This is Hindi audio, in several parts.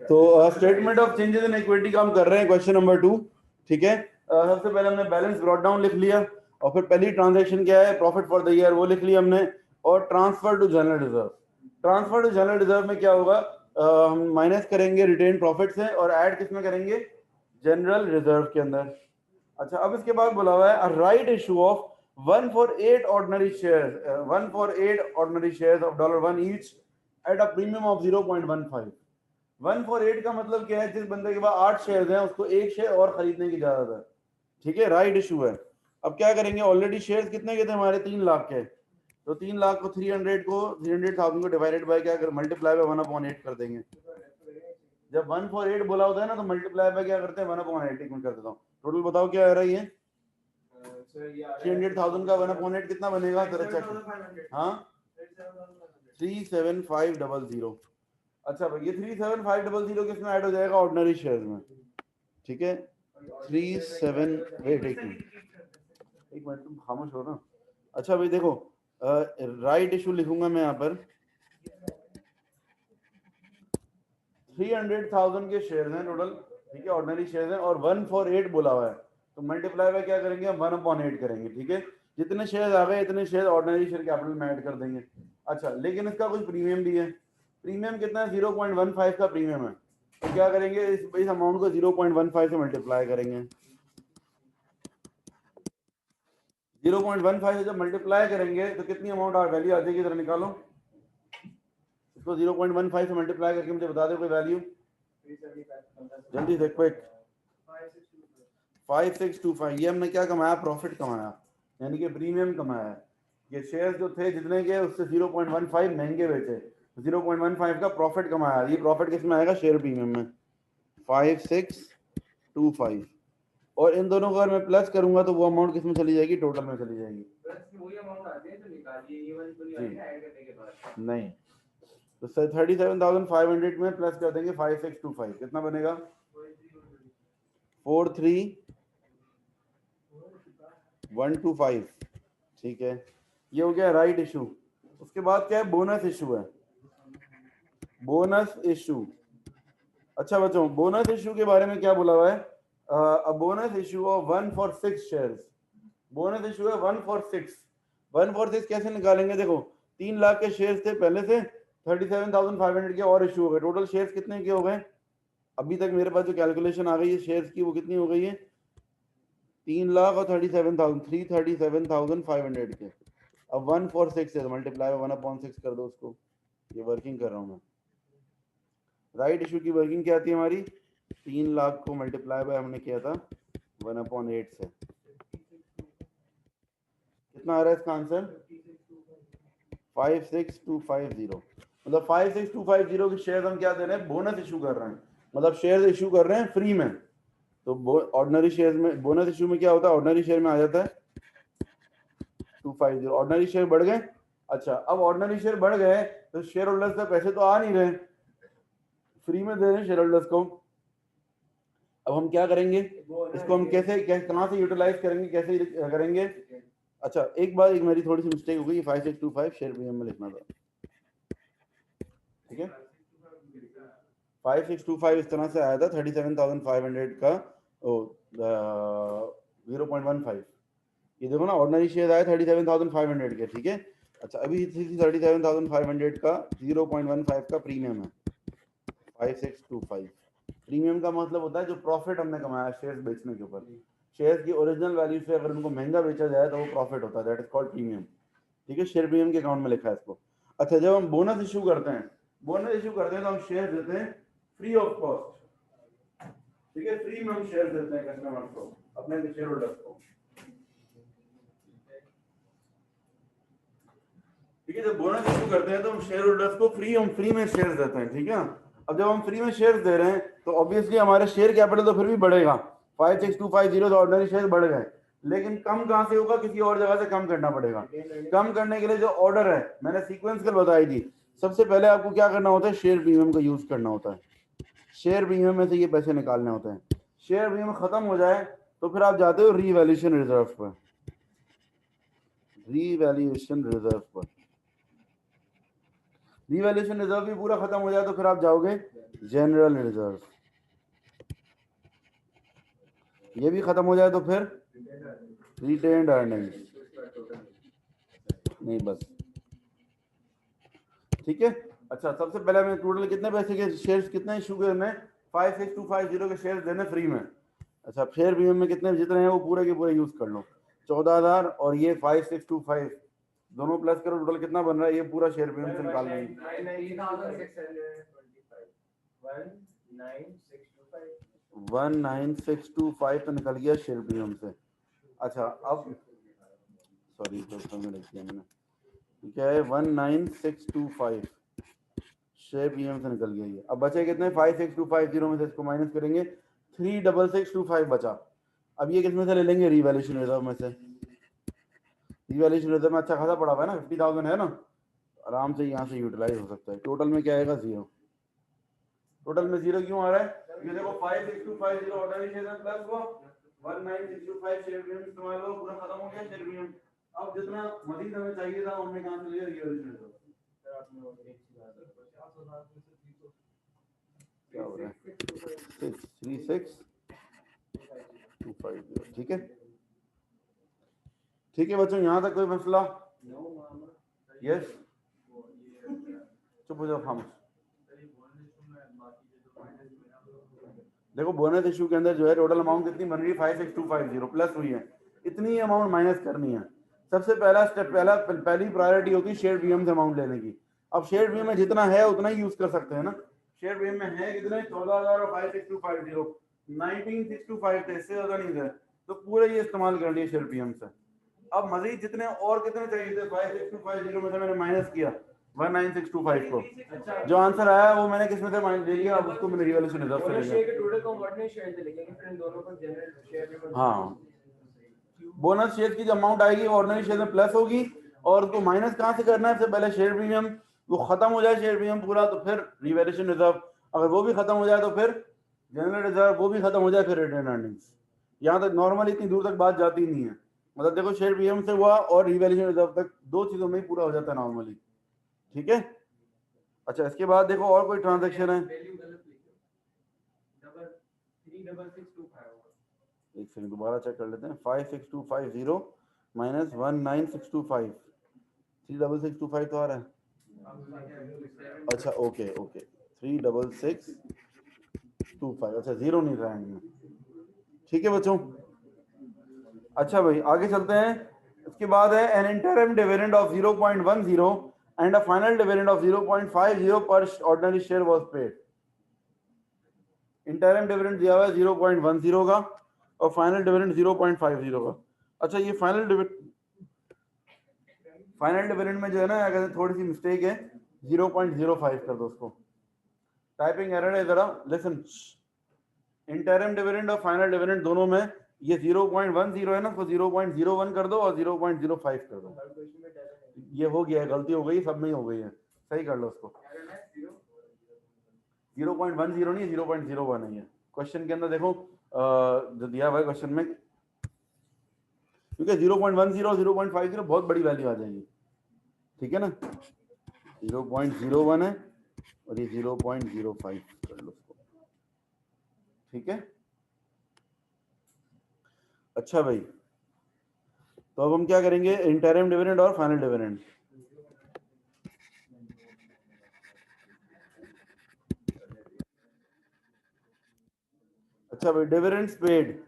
तो statement of changes in equity का हम कर रहे हैं क्वेश्चन नंबर 2। ठीक है, सबसे पहले हमने बैलेंस ब्रॉट डाउन लिख लिया, और फिर पहली ट्रांजैक्शन क्या है, प्रॉफिट फॉर द ईयर, वो लिख लिया हमने। और transfer to general reserve, transfer to general reserve में क्या होगा, हम माइनस करेंगे रिटेन प्रॉफिट से और ऐड किस में करेंगे, जनरल रिजर्व के अंदर। अच्छा, अब इसके बाद बोला हुआ है right issue of 1 for 8 ordinary shares, 1 for 8 ordinary shares of $1 each at a premium of 0.15। 1 for 8 का मतलब क्या है, जिस बंदे के पास 8 शेयर हैं उसको एक शेयर और खरीदने की इजाजत है। ठीक है, राइट इशू है। अब क्या करेंगे, ऑलरेडी शेयर कितने के थे हमारे, 3 लाख के, तो 3 लाख को 300,000 को डिवाइडेड बाय क्या कर, मल्टीप्लाई बाय 1/8 कर देंगे। जब 1 for 8 बोला होता है ना, तो मल्टीप्लाई बाय क्या करते हैं, 1/8। एक मिनट कर देता हूँ, टोटल बताओ क्या आ रहा है ये 300,000 का 1/8 कितना बनेगा तेरा चेक, हाँ 37500। अच्छा भाई, ये 37500 किसमें ऐड हो जाएगा, ऑर्डिनरी शेयर में। ठीक है, 37, वेट एक मिनट तुम खामोश हो ना। अच्छा भाई देखो, राइट इशू लिखूंगा मैं यहाँ पर, 300,000 के शेयर हैं टोटल। ठीक है, ऑर्डिनरी शेयर हैं, और 1 for 8 बोला हुआ है, तो मल्टीप्लाई बाय क्या करेंगे, 1/8 करेंगे। ठीक है, जितने शेयर आ गए इतने शेयर ऑर्डिनरी शेयर कैपिटल में ऐड कर देंगे। अच्छा, लेकिन इसका कुछ प्रीमियम भी है। प्रीमियम कितना है, 0.15 का प्रीमियम है। तो क्या करेंगे, इस अमाउंट को 0.15 से मल्टीप्लाई करेंगे। 0.15 से जब मल्टीप्लाई करेंगे तो कितनी अमाउंट वैल्यू आ जाएगी, इधर निकालो इसको। 0.15 से मल्टीप्लाई करके मुझे बता दो कोई वैल्यू जल्दी से, क्विक। 5625। ये हमने क्या कमाया, प्रॉफिट कमाया, यानी कि प्रीमियम कमाया। ये शेयर जो थे जितने के, उससे 0.15 महंगे बेचे, 0.15 का प्रॉफिट कमाया। ये प्रॉफिट किसमें आएगा, शेयर प्रीमियम में, 5625। और इन दोनों को अगर मैं प्लस करूंगा तो वो अमाउंट किसमें चली जाएगी, टोटल में चली जाएगी। नहीं, तो 37,500 में प्लस कर देंगे 5625, कितना बनेगा, 43,125। ठीक है, ये हो गया राइट इशू। उसके बाद क्या है, बोनस इशू है, बोनस इशू। अच्छा बच्चों, बोनस इशू के बारे में क्या बोला हुआ है, bonus issue of 1 for 6 shares. Bonus issue है 1 for 6। 1 for 6 कैसे निकालेंगे, देखो 3 लाख के शेयर्स थे पहले से, 37,500 के और इशू हो गए, टोटल शेयर्स कितने के हो गए, अभी तक मेरे पास जो कैलकुलेशन आ गई है शेयर्स की, वो कितनी हो गई है, 3 लाख और 37,500 के। अब 1 for 6 है, मल्टीप्लाई 1/6 कर दो उसको। ये वर्किंग कर रहा हूँ मैं। राइट इशू की वर्किंग क्या आती है हमारी, 3 लाख को मल्टीप्लाई बाय हमने किया था 1/8 से, कितना आ रहा है इसका आंसर, 56250। मतलब 56250 के शेयर हम क्या दे रहे हैं, बोनस इशू कर रहे हैं, मतलब शेयर इशू कर रहे हैं फ्री में। तो ऑर्डिनरी शेयर में, बोनस इशू में क्या होता है, ऑर्डिनरी शेयर में आ जाता है 250। ऑर्डिनरी शेयर बढ़ गए। अच्छा, अब ऑर्डिनरी शेयर बढ़ गए तो शेयर होल्डर्स से पैसे तो आ नहीं रहे, फ्री में दे रहे हैं शेयर होल्डर्स को। अब हम क्या करेंगे, इसको हम कैसे कहाँ से यूटिलाइज करेंगे, कैसे करेंगे। अच्छा, एक बार मेरी थोड़ी सी मिस्टेक हो गई, 5625 शेयर प्रीमियम में लिखना था। ठीक है, 5625 इस तरह से आया था, 37,500 का 0.15। ये देखो ना, ऑर्डिनरी शेयर आया 37,500 के। ठीक है, अच्छा अभी 37,500 का 0.15 का प्रीमियम है 5625। प्रीमियम का मतलब होता है जो प्रॉफिट हमने कमाया शेयर्स बेचने के ऊपर। शेयर्स की ओरिजिनल वैल्यू से अगर उनको महंगा बेचा जाए तो वो प्रॉफिट होता है, दैट इज कॉल्ड प्रीमियम। ठीक है, शेयर प्रीमियम के अकाउंट में लिखा है इसको। अच्छा, जब हम बोनस इशू करते हैं, बोनस इशू करते हैं तो हम शेयर देते हैं फ्री ऑफ कॉस्ट। ठीक है, फ्री में हम शेयर देते हैं कस्टमर्स को, अपने शेयर होल्डर्स को। ठीक है, जब बोनस इशू करते हैं तो हम शेयर होल्डर्स को फ्री में शेयर देते हैं। ठीक है, अब जब हम फ्री में शेयर दे रहे हैं तो ऑब्वियसली हमारे शेयर कैपिटल तो फिर भी बढ़ेगा, 56250 तो ऑर्डिनरी शेयर बढ़ गए, लेकिन कम कहां से होगा, किसी और जगह से कम करना पड़ेगा। कम करने के लिए जो ऑर्डर है, मैंने सीक्वेंस कल बताई थी, सबसे पहले आपको क्या करना होता है, शेयर प्रीमियम का यूज करना होता है। शेयर प्रीमियम में से ये पैसे निकालने होते हैं। शेयर प्रीमियम खत्म हो जाए तो फिर आप जाते हो रीवैल्यूएशन रिजर्व पर, रीवैल्यूएशन रिजर्व पर। रिवैल्यूएशन रिजर्व भी पूरा खत्म हो जाए तो फिर आप जाओगे जनरल रिजर्व, ये भी खत्म हो जाए तो फिर रिटेन्ड अर्निंग्स, नहीं बस ठीक है। अच्छा सबसे पहले हमें टोटल कितने पैसे के शेयर्स कितने इशू करने, 56250 के शेयर्स देने फ्री में। अच्छा शेयर प्रीमियम में कितने जितने हैं वो पूरे के पूरे यूज कर लो, 14,000 और ये 5625 दोनों प्लस करो, टोटल कितना बन रहा है, ये पूरा शेयर प्रीमियम से निकाल लेंगे 19625 तो निकल गया शेयर प्रीमियम से। अच्छा अब सॉरी तो में लिख दिया मैंने, क्या है 19625 शेयर प्रीमियम से निकल गया ये। अब बचे कितने 56250 में से इसको माइनस करेंगे 36625 बचा। अब ये किसमें से ले लेंगे, रिवैल्यूएशन रिजर्व में से। रिवैल्यूएशन रिजर्व में अच्छा खासा पड़ा हुआ है ना, 50,000 है ना, आराम से यहाँ से यूटिलाइज हो सकता है। टोटल में क्या आएगा 0, टोटल में 0 क्यों आ रहा है, ये देखो 56250 ऑर्डिनरी शेयर में प्लस वो 19625 शेयर प्रीमियम इस्तेमाल हो, पूरा खत्म हो गया शेयर प्रीमियम। अब जितना मजीद हमें चाहिए था हमने कहां से लिया, रिवैल्यूएशन रिजर्व। क्या हो रहा है 63625, ठीक है ठीक है बच्चों, यहाँ तक कोई मसला? यस चुप हो जाओ खामोश। देखो बोनस इशू के अंदर जो है टोटल अमाउंट कितनी बन रही है 56250 प्लस हुई है, इतनी अमाउंट माइनस करनी है। सबसे पहला स्टेप, पहली प्रायोरिटी होती है शेयर प्रीमियम से अमाउंट लेने की। अब शेयर प्रीमियम में जितना है उतना ही यूज कर सकते हैं ना, शेयर प्रीमियम में है कितने 14,000 और 56250 19625 थे, इससे ज्यादा नहीं थे, तो पूरे ये इस्तेमाल कर लिए शेयर प्रीमियम से। अब मजीद जितने और कितने चाहिए थे 56250 में से मैंने माइनस किया 19625 को, जो आंसर आया वो मैंने किसमें से माइनस ले लिया, अब उसको मैंने रिवैल्यूएशन रिजर्व से लिया। हाँ बोनस शेयर की जो अमाउंट आएगी ऑर्डिनरी शेयर में प्लस होगी, और उसको माइनस कहाँ से करना है, सबसे पहले शेयर प्रीमियम, वो खत्म हो जाए शेयर प्रीमियम पूरा तो फिर रिवैल्यूएशन रिजर्व, अगर वो भी खत्म हो जाए तो फिर जनरल रिजर्व, वो भी खत्म हो जाए फिर रिटेन अर्निंग्स। यहाँ तक नॉर्मली इतनी दूर तक बात जाती नहीं है, मतलब देखो शेयर प्रीमियम से हुआ और रिवैल्यूएशन रिजर्व तक, दो चीजों में ही पूरा हो जाता है नॉर्मली, ठीक है। अच्छा इसके बाद देखो और कोई ट्रांजैक्शन है, एक सेकंड दोबारा चेक कर लेते हैं, 56250 माइनस 19625, 36625 तो आ रहा है। अच्छा ओके ओके 36625, अच्छा 0 नहीं रहा है, ठीक है बच्चों। अच्छा भाई आगे चलते हैं, इसके बाद है N interim dividend of 0.10 and a final dividend of 0.50 पर ordinary share was paid. Interim dividend दिया हुआ है 0.10 का और फाइनल डिविडेंड 0.50 का। अच्छा ये फाइनल डिविडेंड में जो है ना अगर थोड़ी सी मिस्टेक है 0.05 कर दो उसको, टाइपिंग एरर है जरा, लिसन। इंटरिम डिविडेंड और फाइनल डिविडेंड दोनों में ये 0.10 है ना, उसको 0.01 कर दो और 0.05 कर दो, ये हो गया है, गलती हो गई, सब में ही हो गई है, सही कर लो उसको। 0.10 नहीं 0.01 है ये, क्वेश्चन के अंदर देखो जो दिया हुआ है क्वेश्चन में, क्योंकि 0.10 और 0.50 बहुत बड़ी वैल्यू आ जाएगी, ठीक है ना। 0.01 है और ये 0.05 कर लो उसको, ठीक है। अच्छा भाई तो अब हम क्या करेंगे, इंटरिम डिविडेंड और फाइनल डिविडेंड। अच्छा भाई डिविडेंड्स पेड,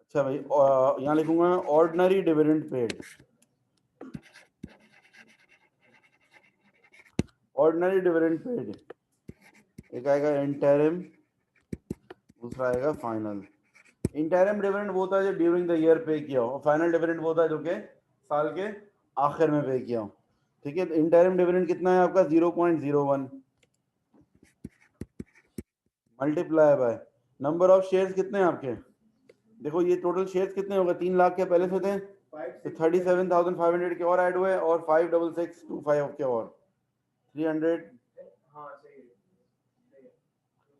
अच्छा भाई यहाँ लिखूंगा ordinary dividend paid, ordinary dividend paid, एक आएगा इंटरिम, दूसरा आएगा फाइनल। इंटरिम डिविडेंड वो होता है जो ड्यूरिंग द ईयर पे किया हो, और फाइनल डिविडेंड वो होता है जो कि साल के आखिर में पे किया हो, ठीक है। इंटरिम डिविडेंड कितना है आपका 0.01 multiply by number of shares कितने हैं आपके, देखो ये टोटल शेयर्स कितने हो गए, 3 लाख के पहले से थे, तो 37,500 के और ऐड हुए और 56625 के और 300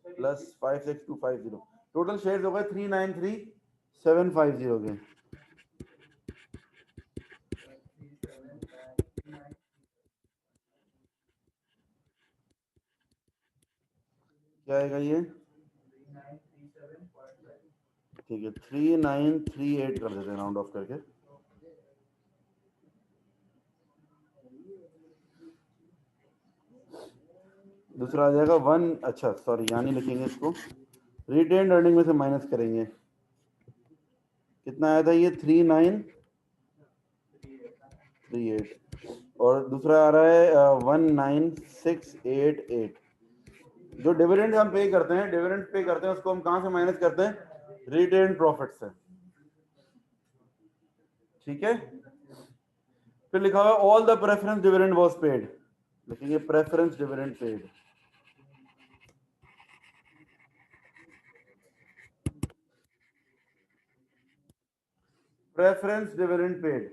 प्लस 56250, टोटल शेयर्स हो गए 393,750 के। क्या आएगा ये? ठीक है 3938 कर देते हैं राउंड ऑफ करके। दूसरा आ जाएगा 1, अच्छा सॉरी यानी लिखेंगे इसको, रिटेन अर्निंग में से माइनस करेंगे। कितना आया था ये? 3938 और दूसरा आ रहा है 19688। जो डिविडेंड हम पे करते हैं, डिविडेंड पे करते हैं, उसको हम कहां से माइनस करते हैं? रिटेन प्रॉफिट से। ठीक है, फिर लिखा हुआ all the preference dividend was paid, लिखेंगे preference dividend paid. Preference dividend paid,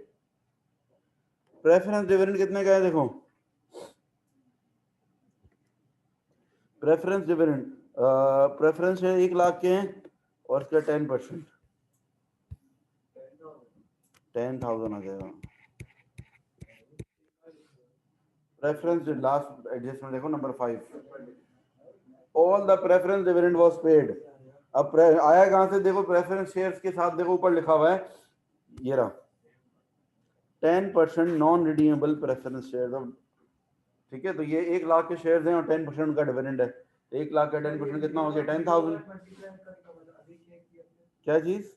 preference dividend कितने का है देखो, प्रेफरेंस डिविडेंड प्रेफरेंस है 1 लाख के हैं और इसका 10%, 10,000 आ जाएगा। प्रेफरेंस लास्ट एडजस्टमेंट देखो number 5, all the preference dividend was paid. अब आया कहां से देखो, प्रेफरेंस शेयर्स के साथ देखो ऊपर लिखा हुआ है ये रहा 10% नॉन रिडीमेबल प्रेफरेंस शेयर। ठीक है, तो ये 1 लाख के शेयर्स हैं और 10% उनका डिविडेंड है। 1 लाख का 10% कितना हो गया? 10,000। क्या चीज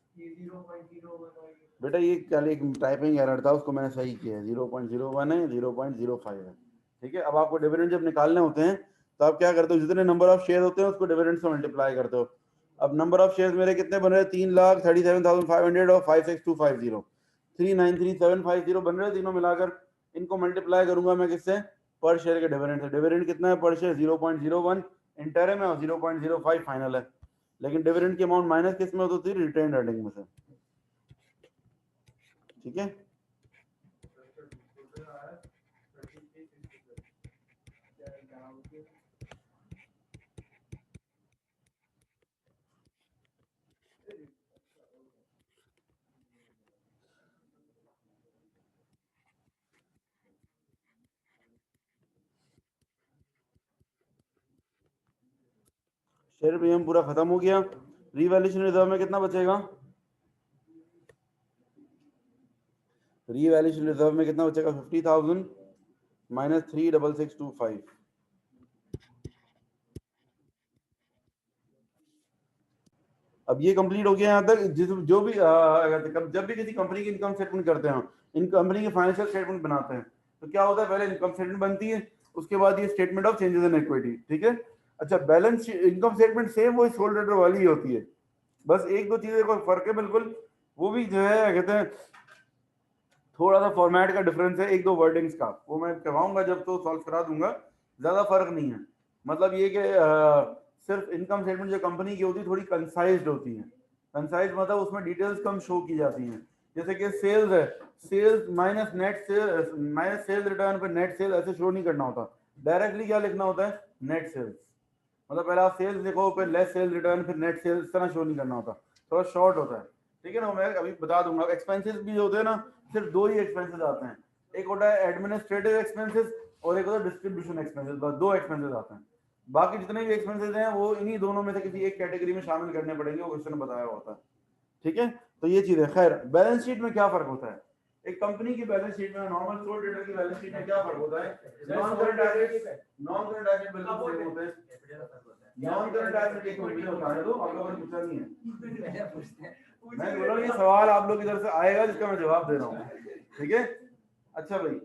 बेटा? ये कल एक टाइपिंग एरर था, उसको मैंने सही किया है। 0.01 है, 0.05 है। ठीक है, अब आपको डिविडेंड जब निकालने होते हैं तो आप क्या करते हो, जितने नंबर ऑफ शेयर होते हैं उसको डिविडेंड से मल्टीप्लाई करते हो। अब नंबर ऑफ शेयर्स मेरे कितने बन रहे हैं? 3,37,500 और 56250, 393,750 बन रहे हैं तीनों मिलाकर। इनको मल्टीप्लाई करूंगा मैं किससे? पर शेयर के डिविडेंड से। डिविडेंड कितना है पर शेयर? 0.01 इंटरम है और 0.05 फाइनल है। लेकिन डिविडेंड की अमाउंट माइनस किस में होती थी? रिटेन अर्निंग में से। ठीक है, शेयर प्रीमियम पूरा खत्म हो गया। रीवैल्यूएशन रिजर्व में कितना बचेगा? रीवैल्यूएशन रिजर्व में कितना बचेगा? 50,000 माइनस 36625। अब ये कंप्लीट हो गया यहाँ तक। जो भी जब भी किसी कंपनी की इनकम स्टेटमेंट करते हैं, इन कंपनी के फाइनेंशियल स्टेटमेंट बनाते हैं, तो क्या होता है? पहले इनकम स्टेटमेंट बनती है, उसके बाद ये statement of changes in equity. ठीक है, अच्छा बैलेंस इनकम स्टेटमेंट सेम वही सोल रेटर वाली ही होती है, बस एक दो चीजें का फर्क है बिल्कुल। वो भी जो है कहते हैं थोड़ा सा फॉर्मेट का डिफरेंस है, एक दो वर्डिंग्स का, वो मैं करवाऊंगा जब तो सॉल्व करा दूंगा। ज्यादा फर्क नहीं है। मतलब ये कि सिर्फ इनकम स्टेटमेंट जो कंपनी की होती है थोड़ी कंसाइज्ड होती है। कंसाइज मतलब उसमें डिटेल्स कम शो की जाती हैं। जैसे कि सेल्स है, sales minus net sales, minus sales return पे नेट सेल ऐसे शो नहीं करना होता। डायरेक्टली क्या लिखना होता है? Net sales. मतलब पहले आप सेल्स लिखो, फिर लेस सेल्स रिटर्न, फिर नेट सेल्स, इस तरह शो नहीं करना होता, थोड़ा शॉर्ट होता है। ठीक है ना, मैं अभी बता दूंगा। एक्सपेंसेस भी होते हैं ना, सिर्फ दो ही एक्सपेंसेस आते हैं, एक होता है एडमिनिस्ट्रेटिव एक्सपेंसेस और एक होता है डिस्ट्रीब्यूशन एक्सपेंसेस। बस दो एक्सपेंसेस आते हैं, बाकी जितने भी एक्सपेंसेस हैं वो इन्हीं दोनों में से किसी एक कैटेगरी में शामिल करने पड़ेंगे, वो क्वेश्चन में बताया होता है। ठीक है, तो ये चीज है। खैर, बैलेंस शीट में क्या फर्क होता है? एक कंपनी की बैलेंस शीट में नॉर्मल सोल ट्रेडर की बैलेंस शीट में क्या फर्क होता है? Non current assets, non current asset बिल्कुल सेम होते हैं। नॉन करंट एसेट एक मिनट होता है, तो आप लोगों ने पूछा नहीं है, मैं बोल रहा हूँ ये सवाल आप लोग की तरफ से आएगा जिसका मैं जवाब दे रहा हूँ। ठीक है, अच्छा भाई,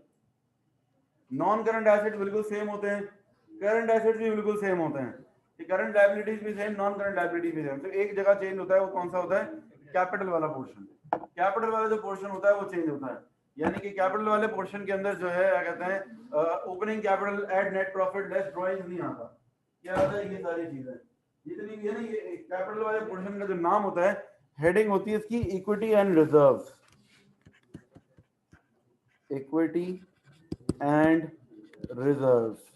नॉन करंट एसेट बिल्कुल सेम होते हैं, करंट एसेट भी बिल्कुल सेम होते हैं, करंट लायबिलिटीज भी सेम, नॉन करंट लायबिलिटी भी सेम। तो एक जगह चेंज होता है, वो कौन सा होता है? कैपिटल वाला पोर्शन। कैपिटल वाला जो पोर्शन होता है वो चेंज होता है, यानी कि कैपिटल वाले पोर्शन के अंदर जो है क्या कहते हैं, opening capital eight net profit less drawing नहीं आता। क्या आता है? ये सारी चीजें जितनी भी है ना, ये कैपिटल वाले पोर्शन का जो नाम होता है, हेडिंग होती है इसकी equity and reserves, equity and reserves.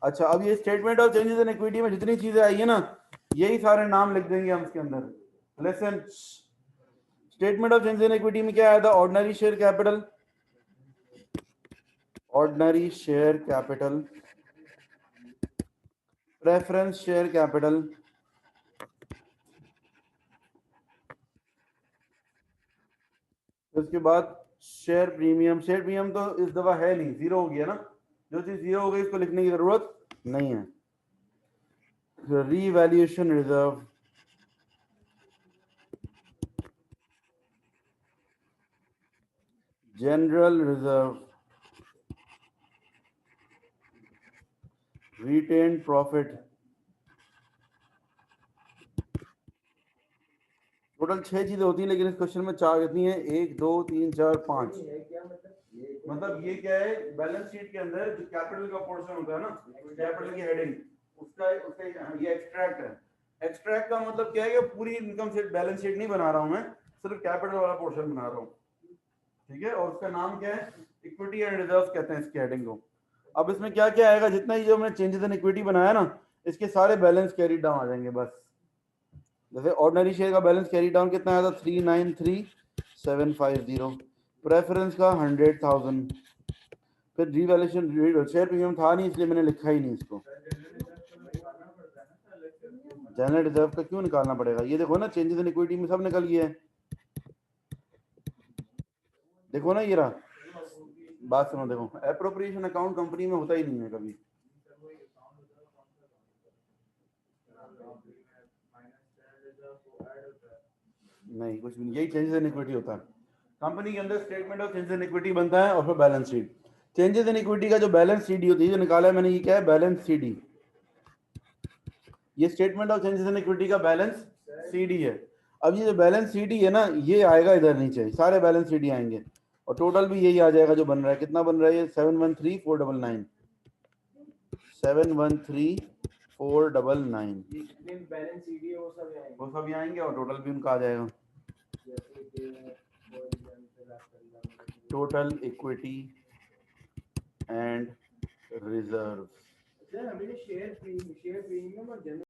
अच्छा, अब ये statement of changes in equity में जितनी चीजें आई है ना, यही सारे नाम लिख देंगे हम इसके अंदर। Lesson, statement of changes in equity में क्या आया था? Ordinary share capital, ordinary share capital preference share capital, उसके बाद शेयर प्रीमियम। शेयर प्रीमियम तो इस दफा है नहीं, जीरो हो गया ना, जो चीज जीरो हो गई इसको लिखने की जरूरत नहीं है। Revaluation reserve, general reserve, retain profit, total 6 चीजें होती हैं, लेकिन इस क्वेश्चन में 4 कितनी है? 1 2 3 4 5। मतलब ये क्या है, बैलेंस शीट के अंदर जो कैपिटल का पोर्शन होता है ना, कैपिटल की हेडिंग, उसका उसका ये एक्सट्रैक्ट है। एक्सट्रैक्ट का मतलब क्या है कि पूरी इनकम शीट बैलेंस शीट नहीं बना रहा हूं मैं, सिर्फ कैपिटल वाला पोर्शन बना रहा हूं, ठीक है। और उसका नाम क्या है? इक्विटी एंड रिजर्व कहते हैं इसकी हेडिंग को। अब इसमें क्या क्या आएगा, जितना ही जो हमने चेंजेस इन इक्विटी बनाया ना, इसके सारे बैलेंस कैरी डाउन आ जाएंगे बस। जैसे ऑर्डिनरी शेयर का बैलेंस कैरी डाउन कितना आया था? 393750। प्रेफरेंस का 100,000। फिर रिवैल्यूएशन, शेयर प्रीमियम था नहीं इसलिए मैंने लिखा ही नहीं इसको। जनरल रिजर्व का क्यों निकालना पड़ेगा? ये देखो ना, चेंजेस इन इक्विटी में सब निकल गया है, देखो ना ये रहा। बात सुनो, देखो एप्रोप्रिएशन अकाउंट कंपनी में होता ही नहीं है कभी। नहीं, कुछ भी नहीं, यही चेंजेस इन इक्विटी होता है। कंपनी के अंदर statement of changes in equity बनता है और फिर balance sheet. Changes in equity का जो बैलेंस सीडी होती है, जो निकाला है मैंने, ये क्या है? Balance CD. ये statement of changes in equity का बैलेंस सीडी है। अब ये जो बैलेंस सीडी है ना, ये आएगा इधर नीचे, सारे बैलेंस सीडी आएंगे और टोटल भी यही आ जाएगा जो बन रहा है। कितना बन रहा है ये? 713499, 713499, वो सब ये आएंगे और टोटल भी उनका आ जाएगा। Total equity and reserve.